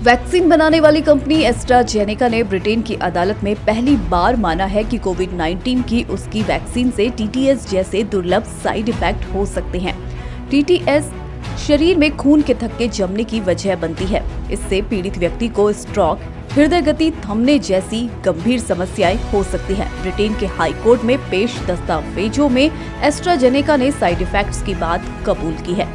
Vaccine बनाने वाली company AstraZeneca ने ब्रिटेन की अदालत में पहली बार माना है कि कोविड-19 की उसकी वैक्सीन से टीटीएस जैसे दुर्लभ साइड इफेक्ट हो सकते हैं। टीटीएस शरीर में खून के थक्के जमने की वजह बनती है। इससे पीड़ित व्यक्ति को स्ट्रोक, हृदय गति थमने जैसी गंभीर समस्याएं हो सकती हैं। ब्रिटेन के हाई कोर्ट में पेश दस्तावेजों में एस्ट्राजेनेका ने साइड इफेक्ट्स की बात कबूल की है।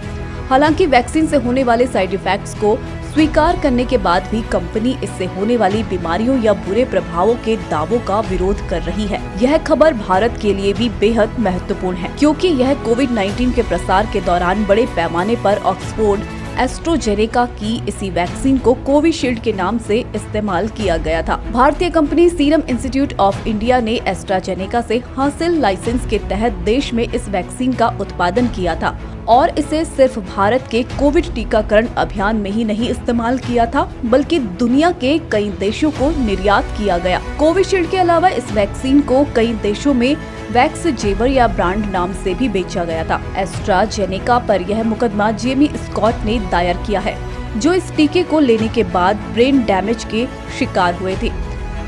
हालांकि वैक्सीन से होने वाले साइड इफेक्ट्स को स्वीकार करने के बाद भी कंपनी इससे होने वाली बीमारियों या बुरे प्रभावों के दावों का विरोध कर रही है। यह खबर भारत के लिए भी बेहद महत्वपूर्ण है, क्योंकि यह कोविड-19 के प्रसार के दौरान बड़े पैमाने पर ऑक्सफोर्ड एस्ट्राजेनेका की इसी वैक्सीन को कोविशील्ड के नाम से इस्तेमाल किया गया था। भारतीय company serum institute of India ने एस्ट्राजेनेका से हासिल लाइसेंस के तहत देश में इस वैक्सीन का उत्पादन किया था और इसे सिर्फ भारत के कोविड टीकाकरण अभियान में ही नहीं इस्तेमाल किया था, बल्कि दुनिया के कई देशों को निर्यात किया गया। कोविशील्ड के अलावा इस वैक्सीन को कई देशों में वैक्स जेवर या ब्रांड नाम से भी बेचा गया था। एस्ट्राजेनेका पर यह मुकदमा जेमी स्कॉट ने दायर किया है, जो इस टीके को लेने के बाद ब्रेन डैमेज के शिकार हुए थे।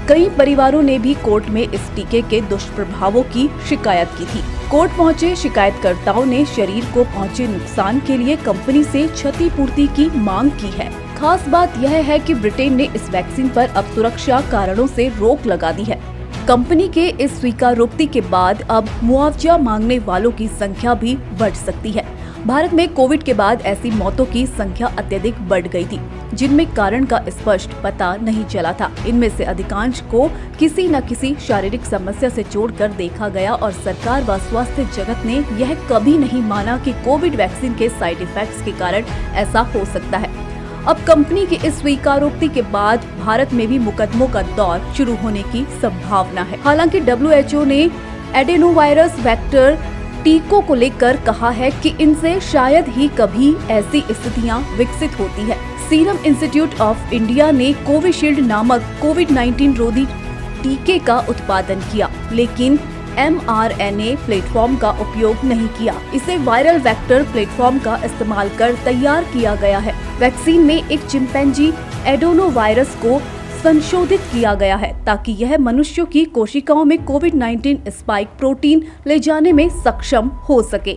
कई परिवारों ने भी कोर्ट में इस टीके के दुष्प्रभावों की शिकायत की थी। कोर्ट पहुंचे शिकायतकर्ताओं ने शरीर को पहुंचे नुकसान के लिए कंपनी से क्षतिपूर्ति की मांग की है। खास बात यह है कि ब्रिटेन ने इस वैक्सीन पर अब सुरक्षा कारणों से रोक लगा दी है। कंपनी के इस स्वीकारोक्ति के बाद अब मुआवजा मांगने वालों की संख्या भी बढ़ सकती है। भारत में कोविड के बाद ऐसी मौतों की संख्या अत्यधिक बढ़ गई थी, जिनमें कारण का स्पष्ट पता नहीं चला था। इनमें से अधिकांश को किसी न किसी शारीरिक समस्या से जोड़कर देखा गया और सरकार व स्वास्थ्य जगत ने यह कभी नहीं माना कि कोविड वैक्सीन के साइड इफेक्ट्स के कारण ऐसा हो सकता है। अब कंपनी की इस स्वीकारोक्ति के बाद भारत में भी मुकदमों का दौर शुरू होने की संभावना है। हालांकि WHO ने एडेनोवायरस वेक्टर टीकों को लेकर कहा है कि इनसे शायद ही कभी ऐसी स्थितियां विकसित होती है। सीरम इंस्टीट्यूट ऑफ इंडिया ने कोविशील्ड नामक कोविड-19 रोधी टीके का उत्पादन किया, लेकिन mRNA प्लेटफॉर्म का उपयोग नहीं किया। इसे वायरल वेक्टर प्लेटफॉर्म का इस्तेमाल कर तैयार किया गया है। वैक्सीन में एक चिंपैंजी एडेनोवायरस को संशोधित किया गया है, ताकि यह मनुष्यों की कोशिकाओं में कोविड-19 स्पाइक प्रोटीन ले जाने में सक्षम हो सके।